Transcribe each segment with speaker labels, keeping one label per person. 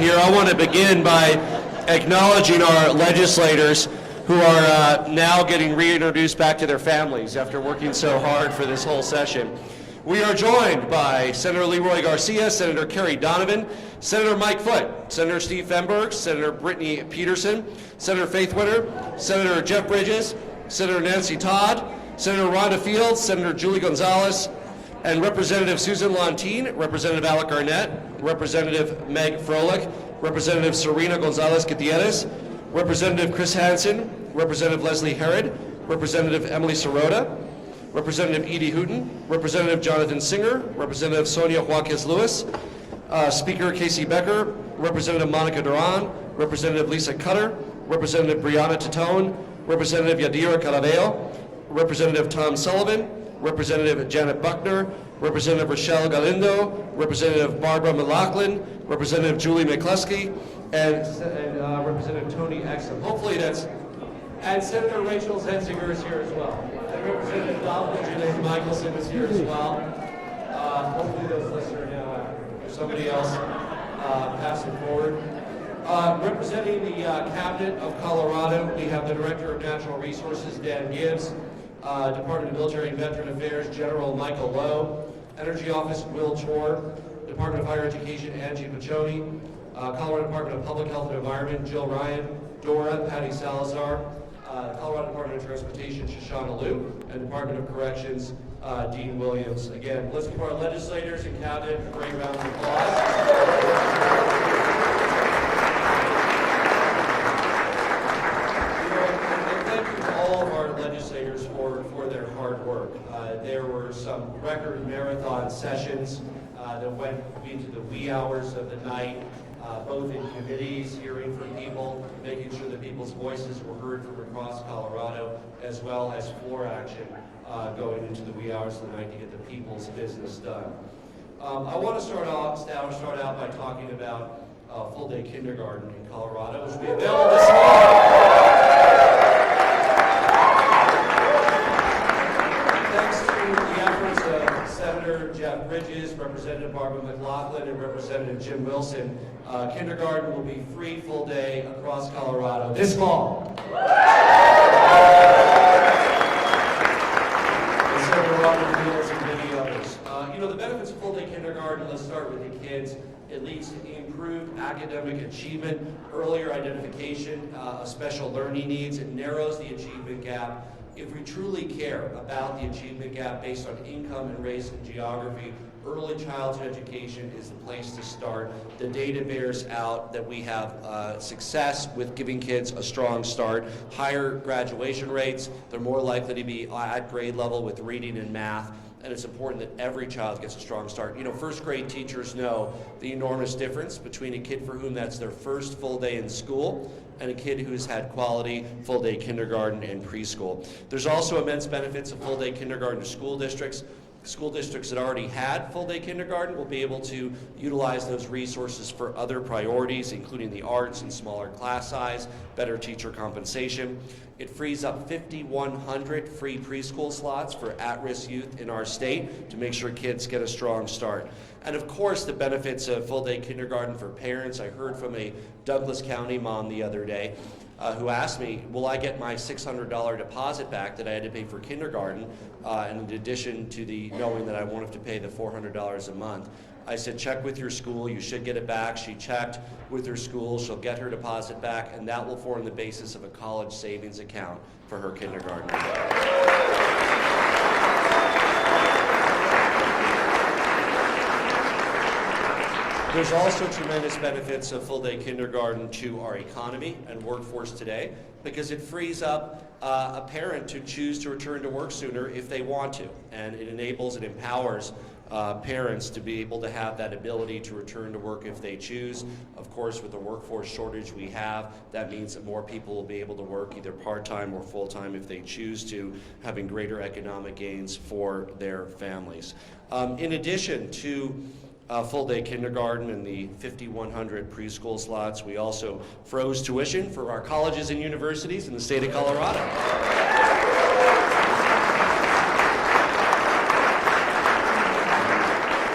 Speaker 1: here, I want to begin by acknowledging our legislators who are now getting reintroduced back to their families after working so hard for this whole session. We are joined by Senator Leroy Garcia, Senator Kerry Donovan, Senator Mike Foote, Senator Steve Fenberg, Senator Brittany Peterson, Senator Faith Witter, Senator Jeff Bridges, Senator Nancy Todd, Senator Rhonda Fields, Senator Julie Gonzalez, and Representative Susan Lontine, Representative Alec Garnett, Representative Meg Froelich, Representative Serena Gonzalez Gutierrez, Representative Chris Hansen, Representative Leslie Herod, Representative Emily Sirota, Representative Edie Hooten, Representative Jonathan Singer, Representative Sonia Juarez Lewis, Speaker Casey Becker, Representative Monica Duran, Representative Lisa Cutter, Representative Brianna Titone, Representative Yadira Calaveo, Representative Tom Sullivan, Representative Janet Buckner, Representative Rochelle Galindo, Representative Barbara McLaughlin, Representative Julie McCluskey, and Representative Tony Exum. Hopefully that's, and Senator Rachel Zenzinger is here as well. And Representative Donald Janae Michelson is here as well. Hopefully those lists are now out. There's somebody else passing forward. Representing the Cabinet of Colorado, we have the Director of Natural Resources, Dan Gibbs, Department of Military and Veteran Affairs, General Michael Lowe, Energy Office, Will Chor, Department of Higher Education, Angie Piccioni, Colorado Department of Public Health and Environment, Jill Ryan, Dora, Patty Salazar, Colorado Department of Transportation, Shoshana Liu, and Department of Corrections, Dean Williams. Again, let's give our legislators and cabinet a great round of applause. Legislators for their hard work. There were some record marathon sessions that went into the wee hours of the night, both in committees, hearing from people, making sure that people's voices were heard from across Colorado, as well as floor action going into the wee hours of the night to get the people's business done. I want to start out by talking about full-day kindergarten in Colorado, which will be available this morning. Senator Jeff Bridges, Representative Barbara McLaughlin, and Representative Jim Wilson. Kindergarten will be free full day across Colorado this fall. And Senator Robert Fields and many others. The benefits of full day kindergarten, let's start with the kids. It leads to improved academic achievement, earlier identification of special learning needs. It narrows the achievement gap. If we truly care about the achievement gap based on income and race and geography, early childhood education is the place to start. The data bears out that we have success with giving kids a strong start, higher graduation rates, they're more likely to be at grade level with reading and math, and it's important that every child gets a strong start. First grade teachers know the enormous difference between a kid for whom that's their first full day in school and a kid who's had quality full-day kindergarten and preschool. There's also immense benefits of full-day kindergarten to school districts. School districts that already had full-day kindergarten will be able to utilize those resources for other priorities, including the arts and smaller class size, better teacher compensation. It frees up 5,100 free preschool slots for at-risk youth in our state to make sure kids get a strong start. And of course, the benefits of full-day kindergarten for parents. I heard from a Douglas County mom the other day who asked me, will I get my $600 deposit back that I had to pay for kindergarten, in addition to the knowing that I won't have to pay the $400 a month? I said, check with your school, you should get it back. She checked with her school, she'll get her deposit back, and that will form the basis of a college savings account for her kindergarten. There's also tremendous benefits of full-day kindergarten to our economy and workforce today because it frees up a parent to choose to return to work sooner if they want to, and it enables and empowers parents to be able to have that ability to return to work if they choose. Of course, with the workforce shortage we have, that means that more people will be able to work either part-time or full-time if they choose to, having greater economic gains for their families. In addition to full-day kindergarten and the 5,100 preschool slots, we also froze tuition for our colleges and universities in the state of Colorado.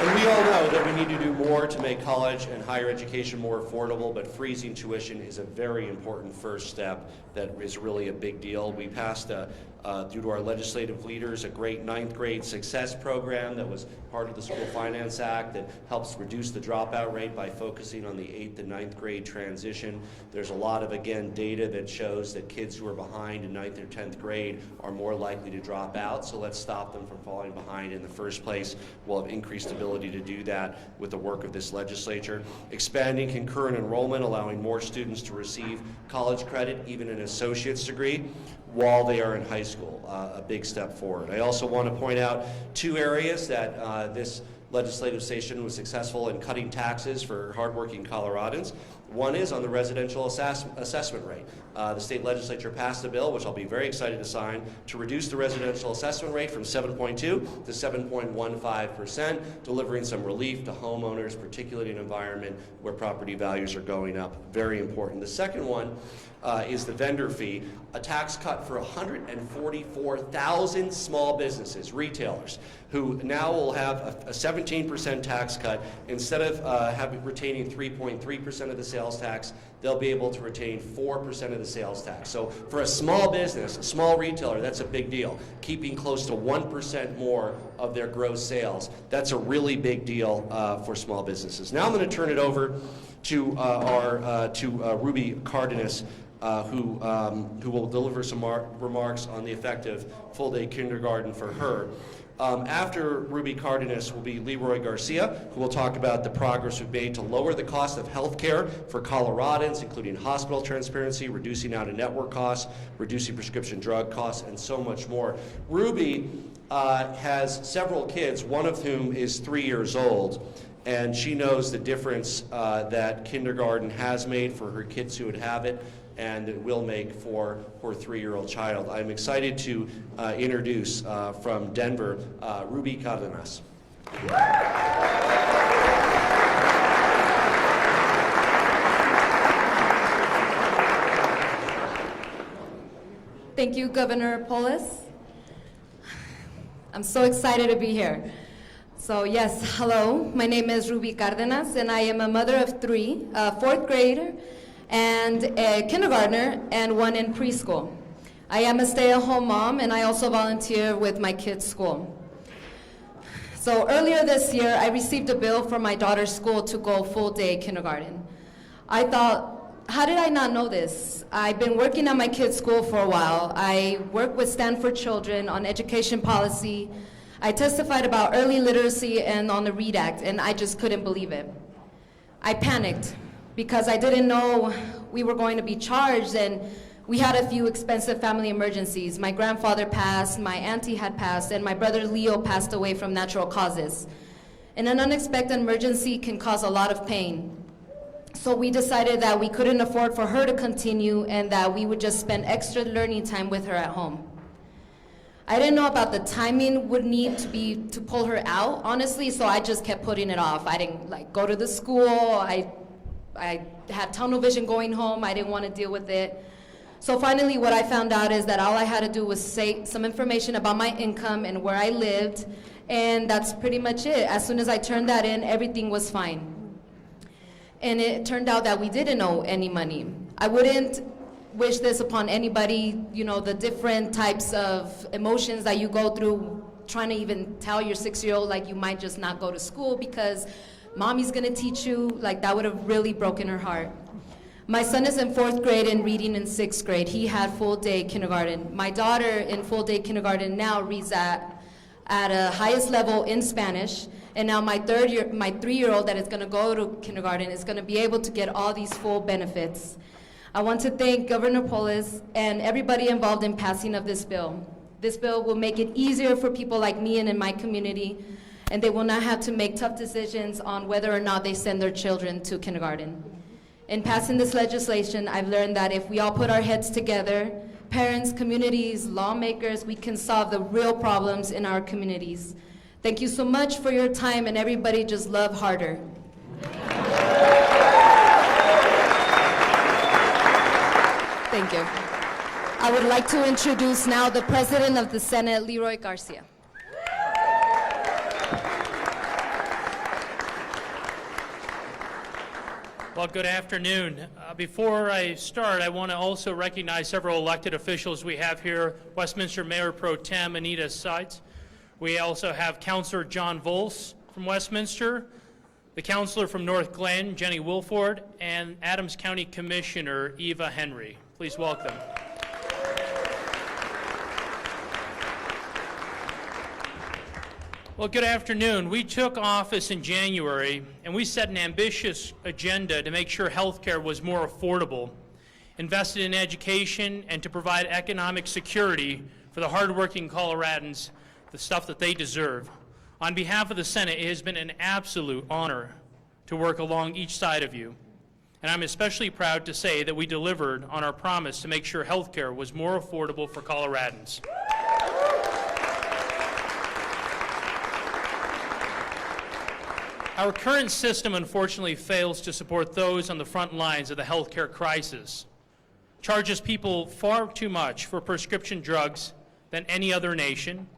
Speaker 1: And we all know that we need to do more to make college and higher education more affordable, but freezing tuition is a very important first step that is really a big deal. We passed, due to our legislative leaders, a great 9th grade success program that was part of the School Finance Act that helps reduce the dropout rate by focusing on the 8th and 9th grade transition. There's a lot of, again, data that shows that kids who are behind in 9th or 10th grade are more likely to drop out, so let's stop them from falling behind in the first place. We'll have increased ability to do that with the work of this legislature. Expanding concurrent enrollment, allowing more students to receive college credit, even an associate's degree, while they are in high school, a big step forward. I also want to point out 2 areas that this legislative session was successful in cutting taxes for hardworking Coloradans. One is on the residential assessment rate. The state legislature passed a bill, which I'll be very excited to sign, to reduce the residential assessment rate from 7.2 to 7.15%, delivering some relief to homeowners, particularly in an environment where property values are going up. Very important. The second one is the vendor fee, a tax cut for 144,000 small businesses, retailers, who now will have a 17% tax cut. Instead of retaining 3.3% of the sales tax, they'll be able to retain 4% of the sales tax. So for a small business, a small retailer, that's a big deal. Keeping close to 1% more of their gross sales, that's a really big deal for small businesses. Now I'm going to turn it over to Ruby Cardenas, who will deliver some remarks on the effect of full-day kindergarten for her. After Ruby Cardenas will be Leroy Garcia, who will talk about the progress we've made to lower the cost of health care for Coloradans, including hospital transparency, reducing out-of-network costs, reducing prescription drug costs, and so much more. Ruby has several kids, one of whom is 3 years old, and she knows the difference that kindergarten has made for her kids who would have it, and it will make for her 3-year-old child. I'm excited to introduce from Denver, Ruby Cardenas.
Speaker 2: Thank you, Governor Polis. I'm so excited to be here. So yes, hello, my name is Ruby Cardenas, and I am a mother of 3, a 4th grader, and a kindergartner, and 1 in preschool. I am a stay-at-home mom, and I also volunteer with my kids' school. So earlier this year, I received a bill for my daughter's school to go full-day kindergarten. I thought, how did I not know this? I've been working at my kids' school for a while. I work with Stanford Children on education policy. I testified about early literacy and on the READ Act, and I just couldn't believe it. I panicked, because I didn't know we were going to be charged, and we had a few expensive family emergencies. My grandfather passed, my auntie had passed, and my brother Leo passed away from natural causes. And an unexpected emergency can cause a lot of pain. So we decided that we couldn't afford for her to continue and that we would just spend extra learning time with her at home. I didn't know about the timing would need to pull her out, honestly, so I just kept putting it off. I didn't go to the school. I had tunnel vision going home. I didn't want to deal with it. So finally, what I found out is that all I had to do was say some information about my income and where I lived, and that's pretty much it. As soon as I turned that in, everything was fine. And it turned out that we didn't owe any money. I wouldn't wish this upon anybody, the different types of emotions that you go through trying to even tell your 6-year-old you might just not go to school because mommy's gonna teach you, that would have really broken her heart. My son is in 4th grade and reading in 6th grade. He had full-day kindergarten. My daughter in full-day kindergarten now reads at a highest level in Spanish, and now my 3-year-old that is gonna go to kindergarten is gonna be able to get all these full benefits. I want to thank Governor Polis and everybody involved in passing of this bill. This bill will make it easier for people like me and in my community, and they will not have to make tough decisions on whether or not they send their children to kindergarten. In passing this legislation, I've learned that if we all put our heads together, parents, communities, lawmakers, we can solve the real problems in our communities. Thank you so much for your time, and everybody just love harder. Thank you. I would like to introduce now the President of the Senate, Leroy Garcia.
Speaker 3: Well, good afternoon. Before I start, I want to also recognize several elected officials we have here. Westminster Mayor Pro Tem Anita Seitz. We also have Councilor John Volz from Westminster, the Councilor from North Glen, Jenny Wilford, and Adams County Commissioner Eva Henry. Please welcome. Well, good afternoon. We took office in January, and we set an ambitious agenda to make sure health care was more affordable, invested in education, and to provide economic security for the hardworking Coloradans, the stuff that they deserve. On behalf of the Senate, it has been an absolute honor to work along each side of you. And I'm especially proud to say that we delivered on our promise to make sure health care was more affordable for Coloradans. Our current system, unfortunately, fails to support those on the front lines of the healthcare crisis, charges people far too much for prescription drugs than any other nation,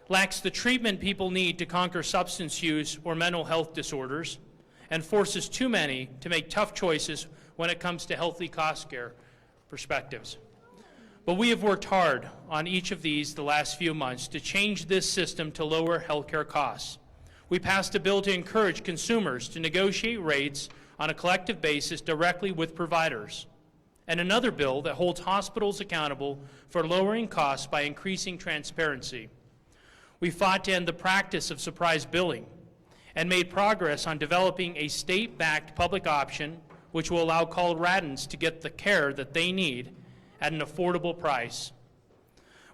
Speaker 3: lacks the treatment people need to conquer substance use or mental health disorders, and forces too many to make tough choices when it comes to healthy cost care perspectives. But we have worked hard on each of these the last few months to change this system to lower healthcare costs. We passed a bill to encourage consumers to negotiate rates on a collective basis directly with providers, and another bill that holds hospitals accountable for lowering costs by increasing transparency. We fought to end the practice of surprise billing and made progress on developing a state-backed public option which will allow Coloradans to get the care that they need at an affordable price.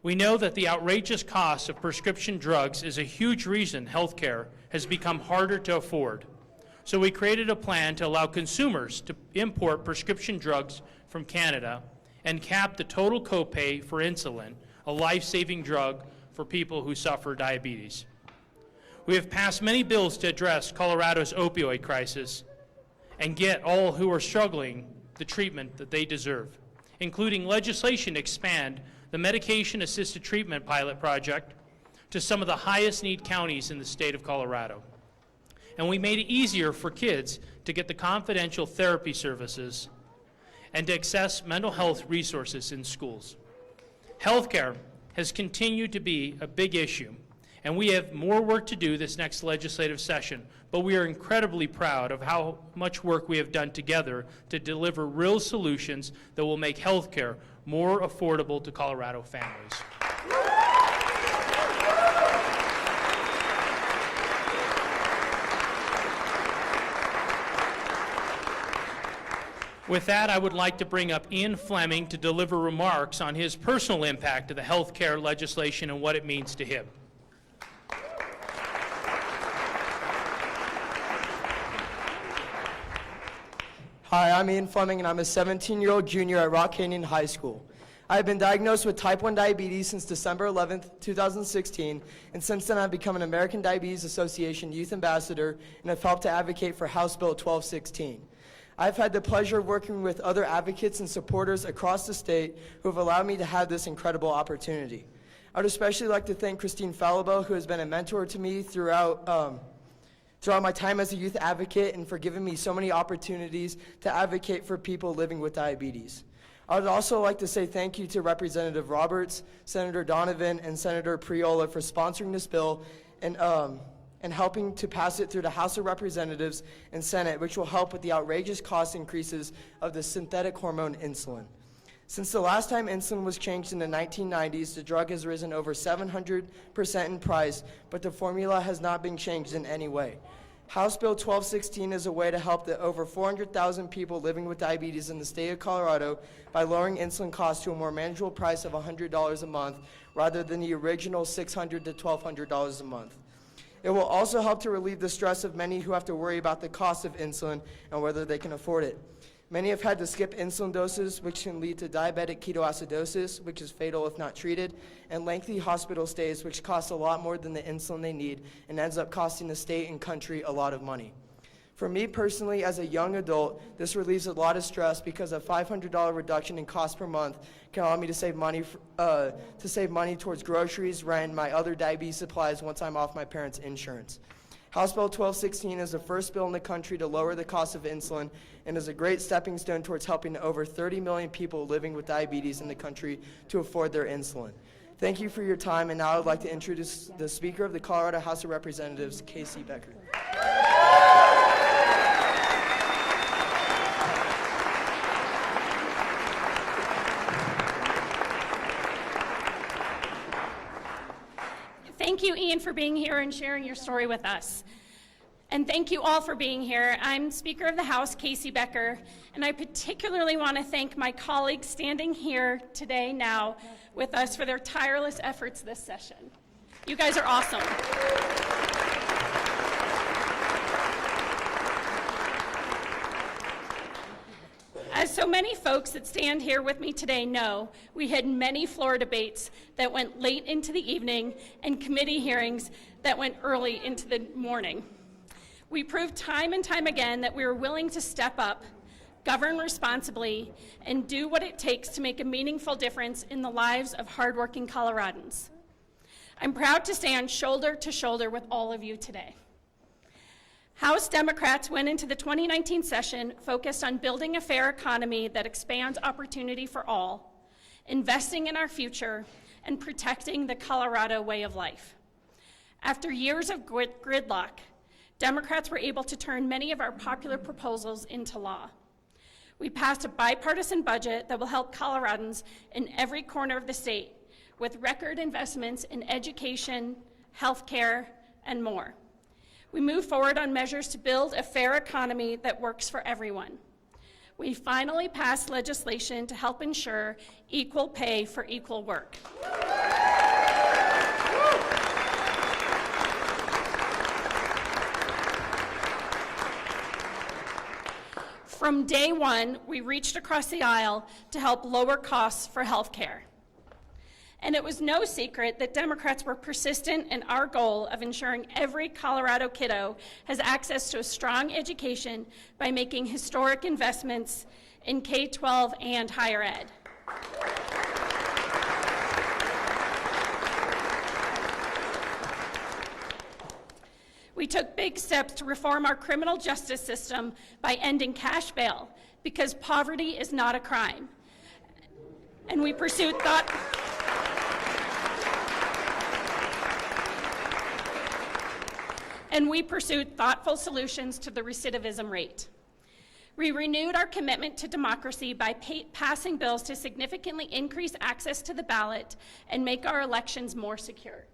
Speaker 3: We know that the outrageous cost of prescription drugs is a huge reason healthcare has become harder to afford. So we created a plan to allow consumers to import prescription drugs from Canada and cap the total copay for insulin, a life-saving drug for people who suffer diabetes. We have passed many bills to address Colorado's opioid crisis and get all who are struggling the treatment that they deserve, including legislation to expand the medication-assisted treatment pilot project to some of the highest need counties in the state of Colorado. And we made it easier for kids to get the confidential therapy services and to access mental health resources in schools. Healthcare has continued to be a big issue, and we have more work to do this next legislative session, but we are incredibly proud of how much work we have done together to deliver real solutions that will make healthcare more affordable to Colorado families. With that, I would like to bring up Ian Fleming to deliver remarks on his personal impact of the health care legislation and what it means to him.
Speaker 4: Hi, I'm Ian Fleming, and I'm a 17-year-old junior at Rock Canyon High School. I have been diagnosed with type 1 diabetes since December 11th, 2016, and since then I've become an American Diabetes Association Youth Ambassador and have helped to advocate for House Bill 1216. I've had the pleasure of working with other advocates and supporters across the state who have allowed me to have this incredible opportunity. I would especially like to thank Christine Falabo, who has been a mentor to me throughout my time as a youth advocate and for giving me so many opportunities to advocate for people living with diabetes. I would also like to say thank you to Representative Roberts, Senator Donovan, and Senator Priola for sponsoring this bill and helping to pass it through the House of Representatives and Senate, which will help with the outrageous cost increases of the synthetic hormone insulin. Since the last time insulin was changed in the 1990s, the drug has risen over 700% in price, but the formula has not been changed in any way. House Bill 1216 is a way to help the over 400,000 people living with diabetes in the state of Colorado by lowering insulin costs to a more manageable price of $100 a month rather than the original $600 to $1,200 a month. It will also help to relieve the stress of many who have to worry about the cost of insulin and whether they can afford it. Many have had to skip insulin doses, which can lead to diabetic ketoacidosis, which is fatal if not treated, and lengthy hospital stays, which cost a lot more than the insulin they need and ends up costing the state and country a lot of money. For me personally, as a young adult, this relieves a lot of stress because a $500 reduction in cost per month can allow me to save money towards groceries, rent, and my other diabetes supplies once I'm off my parents' insurance. House Bill 1216 is the first bill in the country to lower the cost of insulin and is a great stepping stone towards helping over 30 million people living with diabetes in the country to afford their insulin. Thank you for your time, and now I'd like to introduce the Speaker of the Colorado House of Representatives, Casey Becker.
Speaker 5: Thank you, Ian, for being here and sharing your story with us. And thank you all for being here. I'm Speaker of the House, Casey Becker, and I particularly want to thank my colleagues standing here today now with us for their tireless efforts this session. You guys are awesome. As so many folks that stand here with me today know, we had many floor debates that went late into the evening and committee hearings that went early into the morning. We proved time and time again that we were willing to step up, govern responsibly, and do what it takes to make a meaningful difference in the lives of hardworking Coloradans. I'm proud to stand shoulder to shoulder with all of you today. House Democrats went into the 2019 session focused on building a fair economy that expands opportunity for all, investing in our future, and protecting the Colorado way of life. After years of gridlock, Democrats were able to turn many of our popular proposals into law. We passed a bipartisan budget that will help Coloradans in every corner of the state with record investments in education, healthcare, and more. We move forward on measures to build a fair economy that works for everyone. We finally passed legislation to help ensure equal pay for equal work. From day one, we reached across the aisle to help lower costs for healthcare. And it was no secret that Democrats were persistent in our goal of ensuring every Colorado kiddo has access to a strong education by making historic investments in K-12 and higher ed. We took big steps to reform our criminal justice system by ending cash bail, because poverty is not a crime. And we pursued thoughtful solutions to the recidivism rate. We renewed our commitment to democracy by passing bills to significantly increase access to the ballot and make our elections more secure.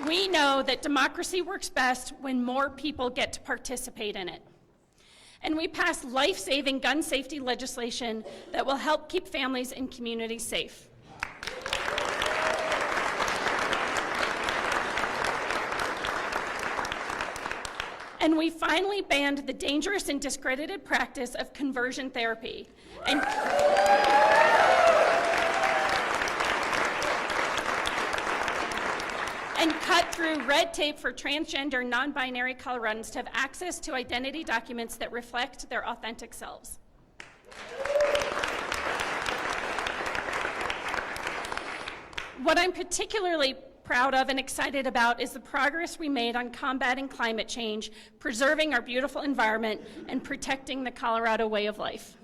Speaker 5: We know that democracy works best when more people get to participate in it. And we passed life-saving gun safety legislation that will help keep families and communities safe. And we finally banned the dangerous and discredited practice of conversion therapy and cut through red tape for transgender, non-binary Coloradans to have access to identity documents that reflect their authentic selves. What I'm particularly proud of and excited about is the progress we made on combating climate change, preserving our beautiful environment, and protecting the Colorado way of life.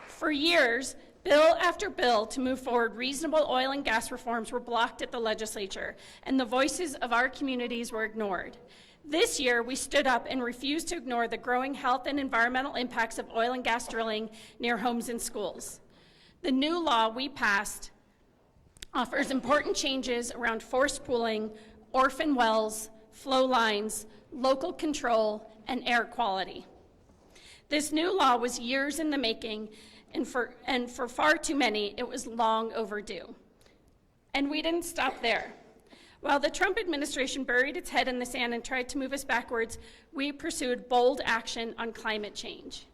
Speaker 5: For years, bill after bill to move forward reasonable oil and gas reforms were blocked at the legislature, and the voices of our communities were ignored. This year, we stood up and refused to ignore the growing health and environmental impacts of oil and gas drilling near homes and schools. The new law we passed offers important changes around forced pooling, orphan wells, flow lines, local control, and air quality. This new law was years in the making, and for far too many, it was long overdue. And we didn't stop there. While the Trump administration buried its head in the sand and tried to move us backwards, we pursued bold action on climate change.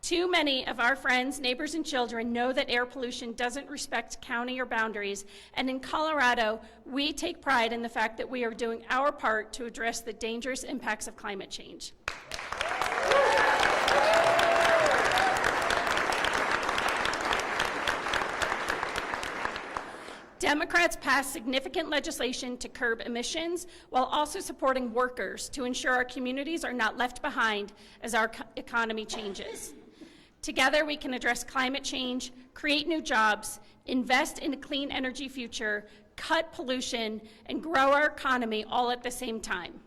Speaker 5: Too many of our friends, neighbors, and children know that air pollution doesn't respect county or boundaries, and in Colorado, we take pride in the fact that we are doing our part to address the dangerous impacts of climate change. Democrats passed significant legislation to curb emissions while also supporting workers to ensure our communities are not left behind as our economy changes. Together, we can address climate change, create new jobs, invest in a clean energy future, cut pollution, and grow our economy all at the same time.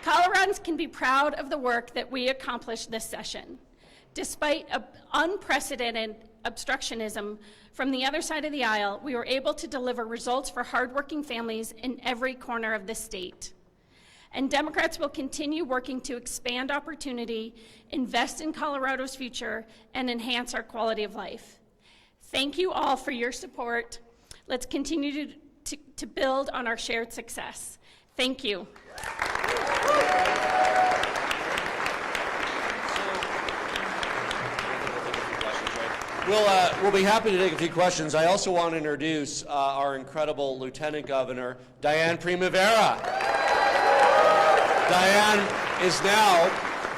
Speaker 5: Coloradans can be proud of the work that we accomplished this session. Despite unprecedented obstructionism from the other side of the aisle, we were able to deliver results for hardworking families in every corner of the state. And Democrats will continue working to expand opportunity, invest in Colorado's future, and enhance our quality of life. Thank you all for your support. Let's continue to build on our shared success. Thank you.
Speaker 1: We'll be happy to take a few questions. I also want to introduce our incredible Lieutenant Governor, Diane Primavera. Diane is now,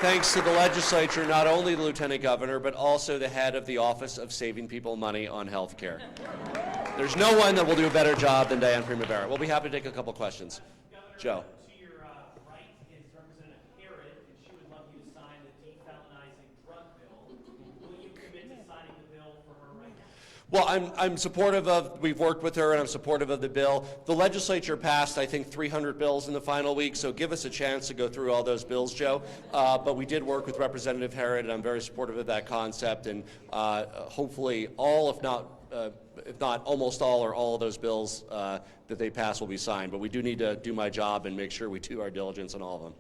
Speaker 1: thanks to the legislature, not only the Lieutenant Governor, but also the head of the Office of Saving People Money on Health Care. There's no one that will do a better job than Diane Primavera. We'll be happy to take a couple questions.
Speaker 6: Governor,
Speaker 1: Joe.
Speaker 6: to your right is Representative Herod, and she would love you to sign the defelonizing drug bill. Will you commit to signing the bill for her right now?
Speaker 1: Well, I'm supportive of, we've worked with her and I'm supportive of the bill. The legislature passed, I think, 300 bills in the final week, so give us a chance to go through all those bills, Joe. But we did work with Representative Herod, and I'm very supportive of that concept, and hopefully all, if not almost all or all of those bills that they pass will be signed. But we do need to do my job and make sure we do our diligence on all of them.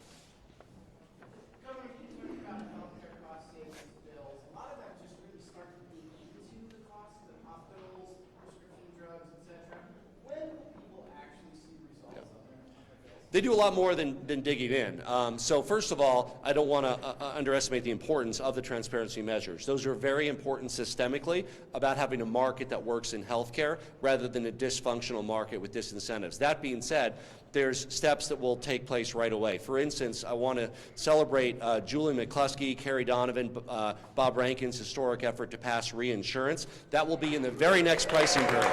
Speaker 7: Governor, can you talk about healthcare cost savings bills? A lot of that just really started to eat into the costs of hospitals, prescription drugs, etc. When will people actually see results of their bills?
Speaker 1: They do a lot more than digging in. So first of all, I don't want to underestimate the importance of the transparency measures. Those are very important systemically about having a market that works in healthcare rather than a dysfunctional market with disincentives. That being said, there's steps that will take place right away. For instance, I want to celebrate Julie McCluskey, Carrie Donovan, Bob Rankin's historic effort to pass reinsurance. That will be in the very next pricing period.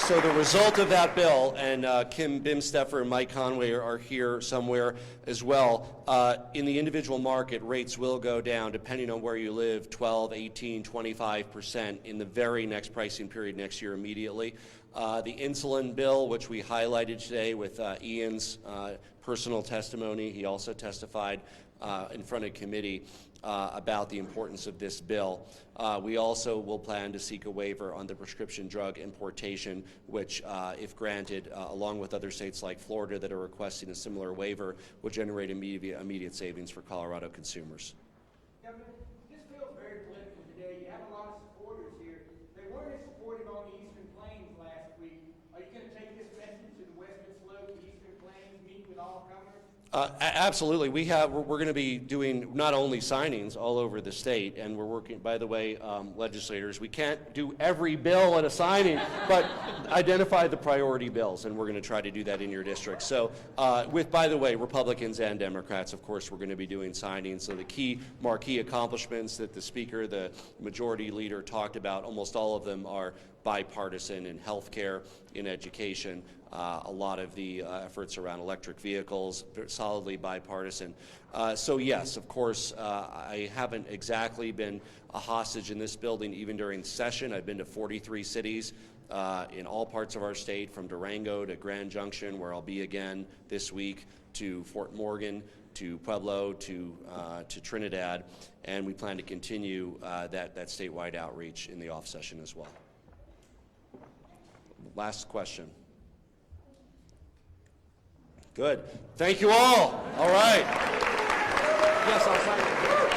Speaker 1: So the result of that bill, and Kim Bimsteffer and Mike Conway are here somewhere as well, in the individual market, rates will go down, depending on where you live, 12, 18, 25% in the very next pricing period next year immediately. The Insulin Bill, which we highlighted today with Ian's personal testimony, he also testified in front of committee about the importance of this bill. We also will plan to seek a waiver on the prescription drug importation, which, if granted, along with other states like Florida that are requesting a similar waiver, will generate immediate savings for Colorado consumers.
Speaker 7: Governor, this feels very political today. You have a lot of supporters here. They weren't as supportive on the Eastern Plains last week. Are you going to take this message to the Western Slope, the Eastern Plains, meet with all comers?
Speaker 1: Absolutely. We're going to be doing not only signings all over the state, and we're working, by the way, legislators, we can't do every bill at a signing, but identify the priority bills, and we're going to try to do that in your district. So with, by the way, Republicans and Democrats, of course, we're going to be doing signings. So the key marquee accomplishments that the Speaker, the Majority Leader talked about, almost all of them are bipartisan in healthcare, in education. A lot of the efforts around electric vehicles, solidly bipartisan. So yes, of course, I haven't exactly been a hostage in this building even during session. I've been to 43 cities in all parts of our state, from Durango to Grand Junction, where I'll be again this week, to Fort Morgan, to Pueblo, to Trinidad, and we plan to continue that statewide outreach in the off session as well. Last question. Good. Thank you all. All right. Yes, I'll sign it.